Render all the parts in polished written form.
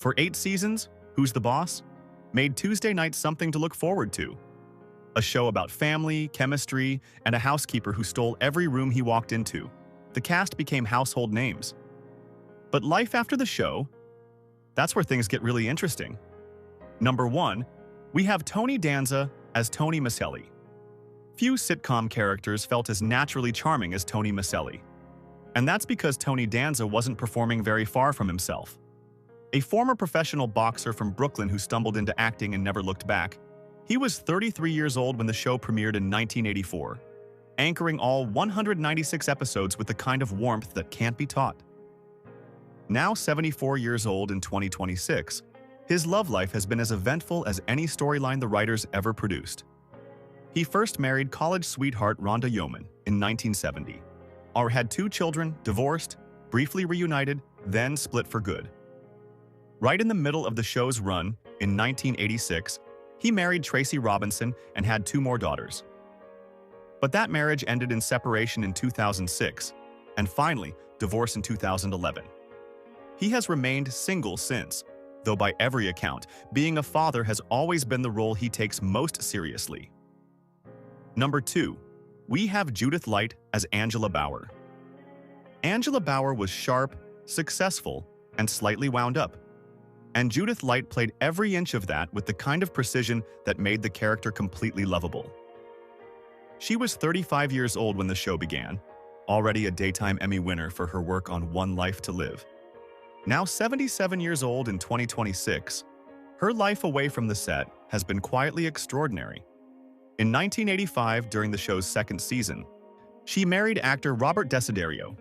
For 8 seasons, Who's the Boss made Tuesday nights something to look forward to. A show about family, chemistry, and a housekeeper who stole every room he walked into. The cast became household names. But life after the show, that's where things get really interesting. Number 1, we have Tony Danza as Tony Micelli. Few sitcom characters felt as naturally charming as Tony Micelli. And that's because Tony Danza wasn't performing very far from himself. A former professional boxer from Brooklyn who stumbled into acting and never looked back, he was 33 years old when the show premiered in 1984, anchoring all 196 episodes with the kind of warmth that can't be taught. Now 74 years old in 2026, his love life has been as eventful as any storyline the writers ever produced. He first married college sweetheart Rhonda Yeoman in 1970, or had 2 children, divorced, briefly reunited, then split for good. Right in the middle of the show's run, in 1986, he married Tracy Robinson and had 2 more daughters. But that marriage ended in separation in 2006, and finally, divorce in 2011. He has remained single since, though by every account, being a father has always been the role he takes most seriously. Number 2, we have Judith Light as Angela Bauer. Angela Bauer was sharp, successful, and slightly wound up. And Judith Light played every inch of that with the kind of precision that made the character completely lovable. She was 35 years old when the show began, already a Daytime Emmy winner for her work on One Life to Live. Now 77 years old in 2026, her life away from the set has been quietly extraordinary. In 1985, during the show's 2nd season, she married actor Robert Desiderio,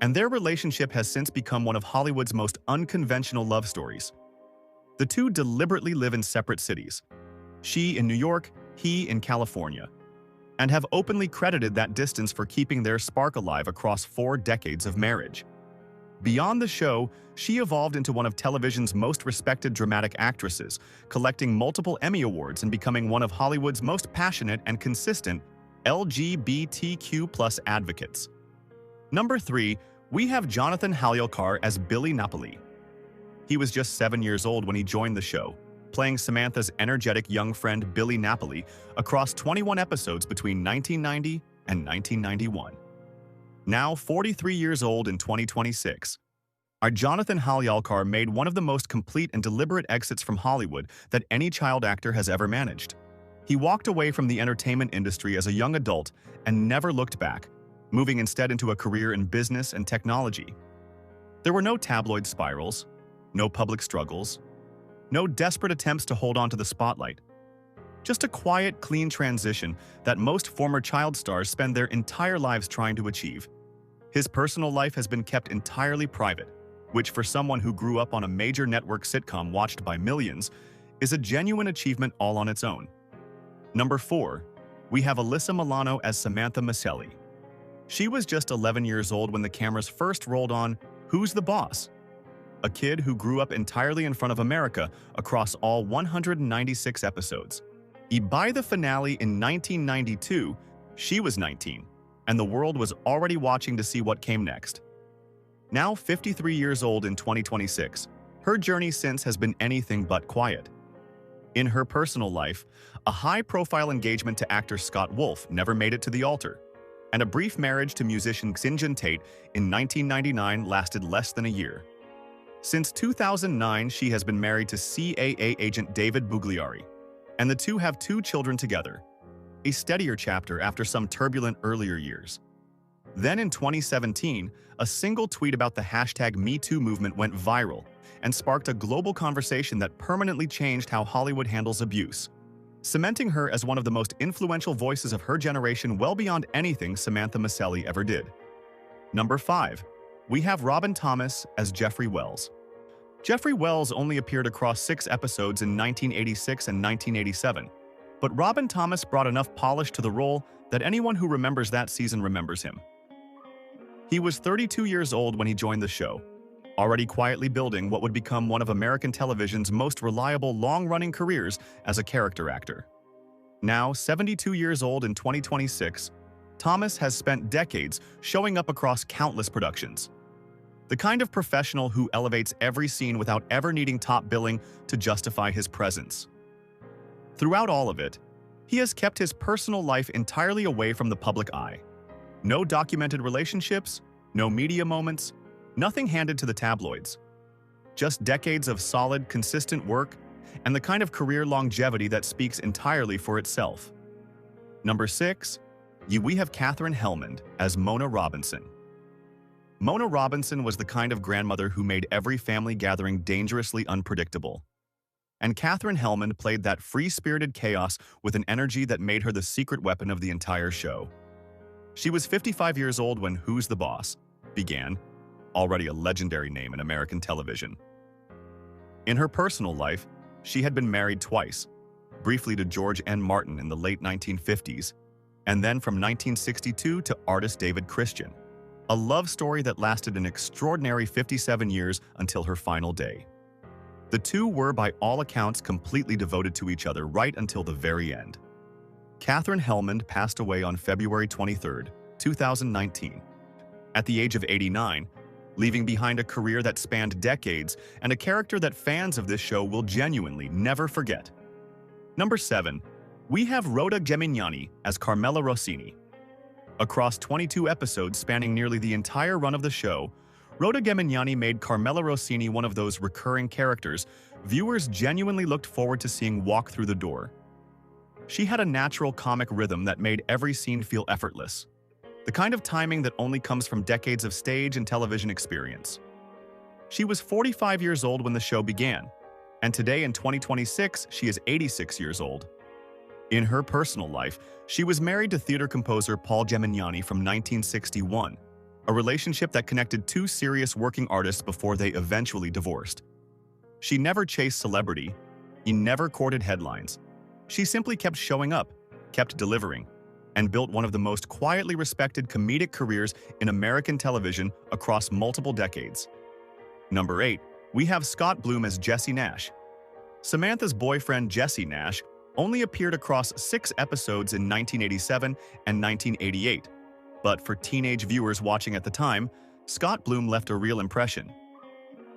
and their relationship has since become one of Hollywood's most unconventional love stories. The two deliberately live in separate cities, she in New York, he in California, and have openly credited that distance for keeping their spark alive across 4 decades of marriage. Beyond the show, she evolved into one of television's most respected dramatic actresses, collecting multiple Emmy Awards and becoming one of Hollywood's most passionate and consistent LGBTQ+ advocates. Number 3, we have Jonathan Halcar as Billy Napoli. He was just 7 years old when he joined the show, playing Samantha's energetic young friend Billy Napoli across 21 episodes between 1990 and 1991. Now 43 years old in 2026, our Jonathan Halcar made one of the most complete and deliberate exits from Hollywood that any child actor has ever managed. He walked away from the entertainment industry as a young adult and never looked back, moving instead into a career in business and technology. There were no tabloid spirals, no public struggles, no desperate attempts to hold on to the spotlight. Just a quiet, clean transition that most former child stars spend their entire lives trying to achieve. His personal life has been kept entirely private, which for someone who grew up on a major network sitcom watched by millions, is a genuine achievement all on its own. Number 4, we have Alyssa Milano as Samantha Micelli. She was just 11 years old when the cameras first rolled on Who's the Boss? A kid who grew up entirely in front of America across all 196 episodes. By the finale in 1992, she was 19, and the world was already watching to see what came next. Now 53 years old in 2026, her journey since has been anything but quiet. In her personal life, a high-profile engagement to actor Scott Wolf never made it to the altar, and a brief marriage to musician Xinjun Tate in 1999 lasted less than a year. Since 2009, she has been married to CAA agent David Bugliari, and the two have 2 children together, a steadier chapter after some turbulent earlier years. Then in 2017, a single tweet about the hashtag #MeToo movement went viral and sparked a global conversation that permanently changed how Hollywood handles abuse, cementing her as one of the most influential voices of her generation well beyond anything Samantha Micelli ever did. Number 5, we have Robin Thomas as Jeffrey Wells. Jeffrey Wells only appeared across 6 episodes in 1986 and 1987, but Robin Thomas brought enough polish to the role that anyone who remembers that season remembers him. He was 32 years old when he joined the show, already quietly building what would become one of American television's most reliable long-running careers as a character actor. Now 72 years old in 2026, Thomas has spent decades showing up across countless productions. The kind of professional who elevates every scene without ever needing top billing to justify his presence. Throughout all of it, he has kept his personal life entirely away from the public eye. No documented relationships, no media moments, nothing handed to the tabloids. Just decades of solid, consistent work and the kind of career longevity that speaks entirely for itself. Number 6, we have Katherine Helmond as Mona Robinson. Mona Robinson was the kind of grandmother who made every family gathering dangerously unpredictable. And Katherine Helmond played that free-spirited chaos with an energy that made her the secret weapon of the entire show. She was 55 years old when Who's the Boss began, already a legendary name in American television. In her personal life, she had been married twice, briefly to George N. Martin in the late 1950s, and then from 1962 to artist David Christian, a love story that lasted an extraordinary 57 years until her final day. The two were, by all accounts, completely devoted to each other right until the very end. Katherine Helmond passed away on February 23, 2019, at the age of 89, leaving behind a career that spanned decades and a character that fans of this show will genuinely never forget. Number 7, we have Roa Gmenyani as Carmela Rossini. Across 22 episodes spanning nearly the entire run of the show, Roa Gmenyani made Carmela Rossini one of those recurring characters viewers genuinely looked forward to seeing walk through the door. She had a natural comic rhythm that made every scene feel effortless, the kind of timing that only comes from decades of stage and television experience. She was 45 years old when the show began, and today in 2026, she is 86 years old. In her personal life, she was married to theater composer Paul Gmenyani from 1961, a relationship that connected two serious working artists before they eventually divorced. She never chased celebrity, he never courted headlines. She simply kept showing up, kept delivering, and built one of the most quietly respected comedic careers in American television across multiple decades. Number 8, we have Scott Bloom as Jesse Nash. Samantha's boyfriend Jesse Nash only appeared across 6 episodes in 1987 and 1988, but for teenage viewers watching at the time, Scott Bloom left a real impression.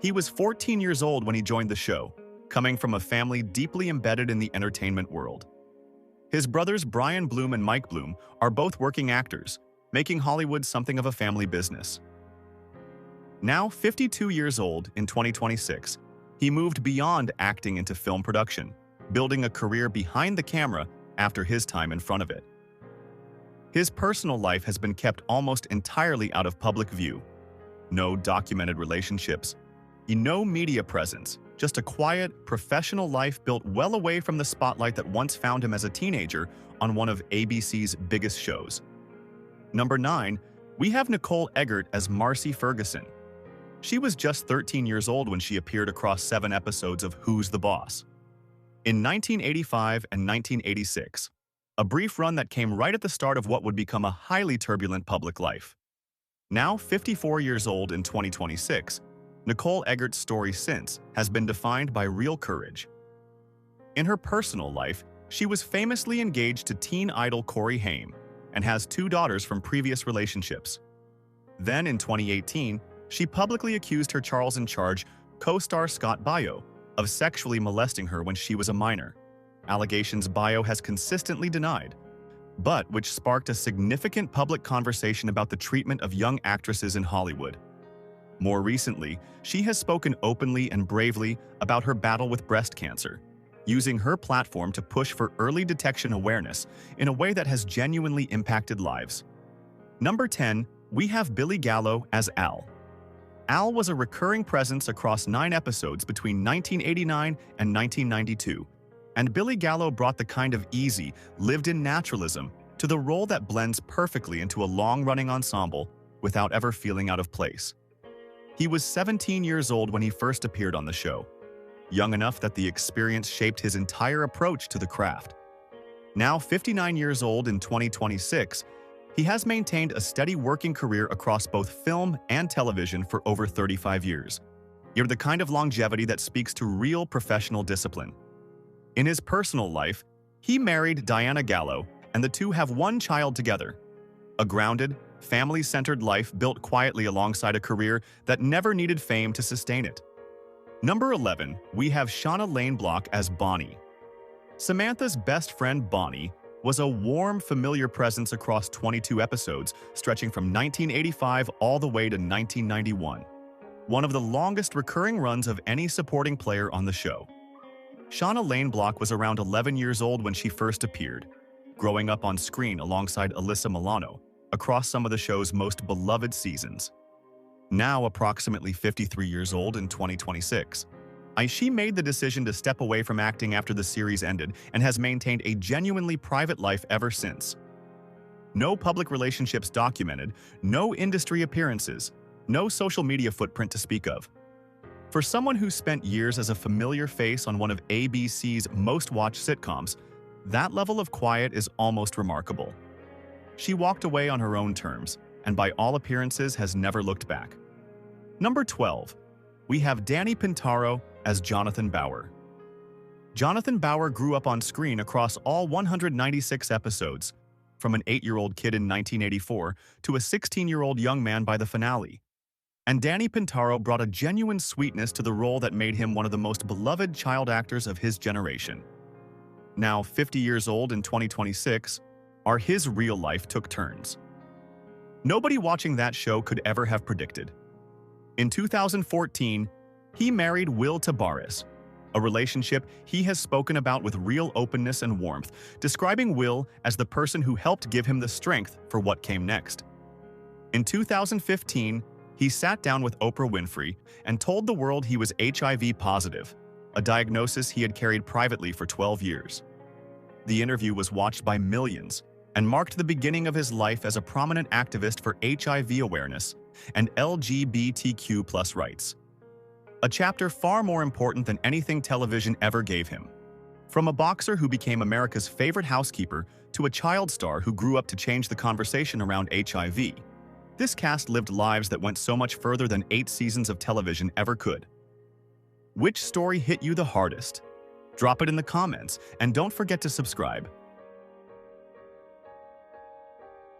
He was 14 years old when he joined the show, coming from a family deeply embedded in the entertainment world. His brothers Brian Bloom and Mike Bloom are both working actors, making Hollywood something of a family business. Now 52 years old in 2026, he moved beyond acting into film production, building a career behind the camera after his time in front of it. His personal life has been kept almost entirely out of public view. No documented relationships, no media presence, just a quiet, professional life built well away from the spotlight that once found him as a teenager on one of ABC's biggest shows. Number 9, we have Nicole Edgar as Marcy Ferguson. She was just 13 years old when she appeared across 7 episodes of Who's the Boss? In 1985 and 1986, a brief run that came right at the start of what would become a highly turbulent public life. Now 54 years old in 2026, Nicole Edgar's story since has been defined by real courage. In her personal life, she was famously engaged to teen idol Corey Haim and has 2 daughters from previous relationships. Then in 2018, she publicly accused her Charles in Charge co-star Scott Baio of sexually molesting her when she was a minor. Allegations Baio has consistently denied, but which sparked a significant public conversation about the treatment of young actresses in Hollywood. More recently, she has spoken openly and bravely about her battle with breast cancer, using her platform to push for early detection awareness in a way that has genuinely impacted lives. Number 10, we have Billy Gallow as Al. Al was a recurring presence across 9 episodes between 1989 and 1992, and Billy Gallow brought the kind of easy, lived-in naturalism to the role that blends perfectly into a long-running ensemble without ever feeling out of place. He was 17 years old when he first appeared on the show, young enough that the experience shaped his entire approach to the craft. Now 59 years old in 2026, he has maintained a steady working career across both film and television for over 35 years. You're the kind of longevity that speaks to real professional discipline. In his personal life, he married Diana Gallow, and the two have 1 child together. A grounded, family-centered life built quietly alongside a career that never needed fame to sustain it. Number 11, we have Shauna Lane Block as Bonnie. Samantha's best friend Bonnie was a warm, familiar presence across 22 episodes, stretching from 1985 all the way to 1991. One of the longest recurring runs of any supporting player on the show. Shauna Lane Block was around 11 years old when she first appeared, growing up on screen alongside Alyssa Milano across some of the show's most beloved seasons. Now approximately 53 years old in 2026, she made the decision to step away from acting after the series ended and has maintained a genuinely private life ever since. No public relationships documented, no industry appearances, no social media footprint to speak of. For someone who spent years as a familiar face on one of ABC's most-watched sitcoms, that level of quiet is almost remarkable. She walked away on her own terms, and by all appearances has never looked back. Number 12, we have Danny Pinaro as Jonathan Bauer. Jonathan Bauer grew up on screen across all 196 episodes, from an 8-year-old kid in 1984 to a 16-year-old young man by the finale. And Danny Pinaro brought a genuine sweetness to the role that made him one of the most beloved child actors of his generation. Now 50 years old in 2026, his real life took turns. Nobody watching that show could ever have predicted. In 2014, he married Will Tabares, a relationship he has spoken about with real openness and warmth, describing Will as the person who helped give him the strength for what came next. In 2015, he sat down with Oprah Winfrey and told the world he was HIV positive, a diagnosis he had carried privately for 12 years. The interview was watched by millions and marked the beginning of his life as a prominent activist for HIV awareness and LGBTQ+ rights. A chapter far more important than anything television ever gave him. From a boxer who became America's favorite housekeeper to a child star who grew up to change the conversation around HIV, this cast lived lives that went so much further than 8 seasons of television ever could. Which story hit you the hardest? Drop it in the comments, and don't forget to subscribe.